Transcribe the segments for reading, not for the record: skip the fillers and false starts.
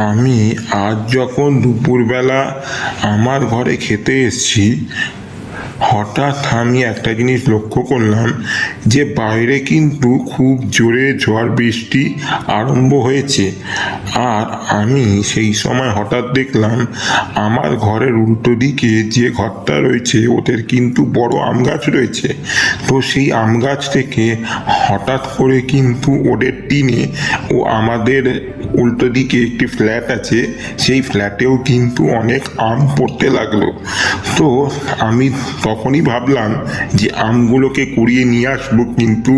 আমি আজ যখন দুপুরবেলা আমার ঘরে খেতে এসেছি, হঠাৎ আমি একটা জিনিস লক্ষ্য করলাম যে বাইরে কিন্তু খুব জোরে ঝড় বৃষ্টি আরম্ভ হয়েছে। আর আমি সেই সময় হঠাৎ দেখলাম আমার ঘরের উল্টো দিকে যে ঘরটা রয়েছে ওদের কিন্তু বড় আম গাছ রয়েছে। তো সেই আম গাছ থেকে হঠাৎ করে কিন্তু ওদের টিনে ও আমাদের উল্টো দিকে একটি ফ্ল্যাট আছে, সেই ফ্ল্যাটেও কিন্তু অনেক আম পড়তে লাগলো। তো আমি তখনই ভাবলাম যে আমগুলোকে কুড়িয়ে নিয়ে আসবো, কিন্তু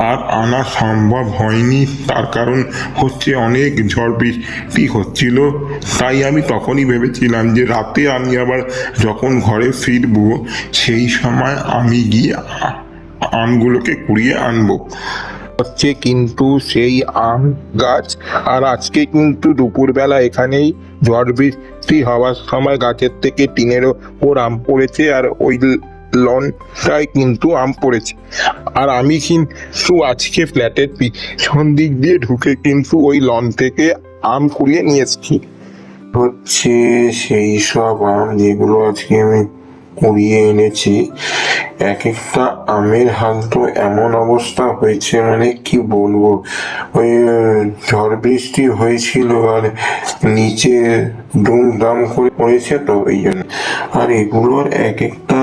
আর আনা সম্ভব হয়নি। তার কারণ হচ্ছে অনেক ঝড় বৃষ্টি হচ্ছিল। তাই আমি তখনই ভেবেছিলাম যে রাতে আমি আবার যখন ঘরে ফিরবো সেই সময় আমি গিয়ে আমগুলোকে কুড়িয়ে আনবো। হচ্ছে কিন্তু সেই আম গাছ, আর আজকে কিন্তু দুপুরবেলা এখানেই ঝড় বৃষ্টি হওয়ার সময় গাছের থেকে টিনের ওপর আম পড়েছে, আর ওই লনটায় কিন্তু আম পড়েছে। আর আমি কিন্তু আজকে ফ্ল্যাটের পিছন দিক দিয়ে ঢুকে কিন্তু ওই লন থেকে আম কুড়িয়ে নিয়ে এসেছি। হচ্ছে সেই সব আম যেগুলো আজকে আমি কুড়িয়ে এনেছি। এক একটা আমের হাল তো এমন অবস্থা হয়েছে, মানে কি বলবো। ওই ঝড় বৃষ্টি হয়েছিল আর নিচে দুমদাম করে পড়েছে, তো এই জন্য। আর এগুলোর এক একটা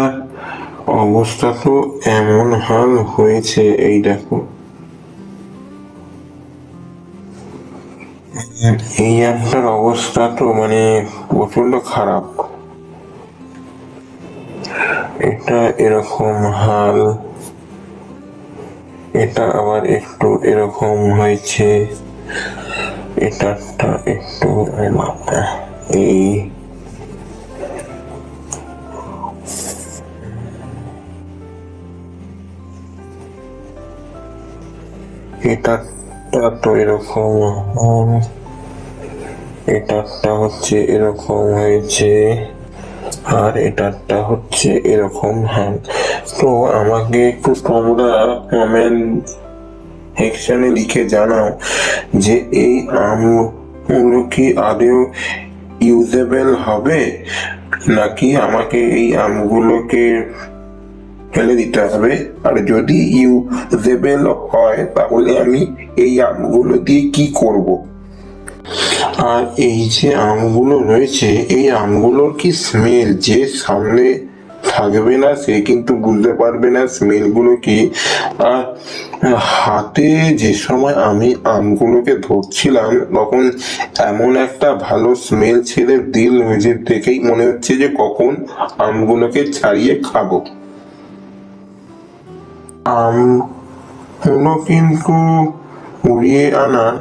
অবস্থা তো এমন হাল হয়েছে, এই দেখো এই আমটার অবস্থা তো মানে প্রচন্ড খারাপ। এটা এরকম হাল, এটা আবার একটু এরকম হয়েছে, এটারটা একটু এই এটারটা তো এরকম, এটারটা হচ্ছে এরকম হয়েছে, আর এটারটা হচ্ছে এরকম হাল। তো আমাকে একটু তোমরা কমেন্ট সেকশনে লিখে জানাও যে এই আমগুলো কি আদৌ ইউজেবল হবে, নাকি আমাকে এই আমগুলোকে ফেলে দিতে হবে। আর যদি ইউজেবল হয় তাহলে আমি এই আমগুলো দিয়ে কি করব। আর এই যে আমগুলো রয়েছে, এই আমগুলোর কি স্মেল, যে সামনে থাকবে না সে কিন্তু বুঝতে পারবে না স্মেলগুলো কি। আর হাতে যে সময় আমি আমগুলোকে ধরছিলাম তখন এমন একটা ভালো স্মেল ছেড়ে দিল যে দেখেই মনে হচ্ছে যে কখন আমগুলোকে ছাড়িয়ে খাবো। আমগুলো কিন্তু কুড়িয়ে আনার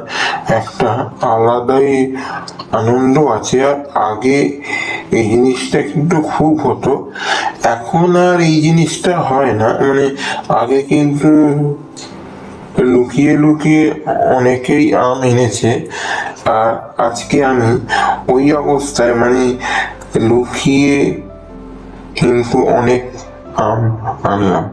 একটা আলাদাই আনন্দ আছে। আর আগে এই জিনিসটা কিন্তু খুব হতো, এখন আর এই জিনিসটা হয় না। মানে আগে কিন্তু লুকিয়ে লুকিয়ে অনেকেই আম এনেছে, আর আজকে আমি ওই অবস্থায় মানে লুকিয়ে কিন্তু অনেক আম আনলাম।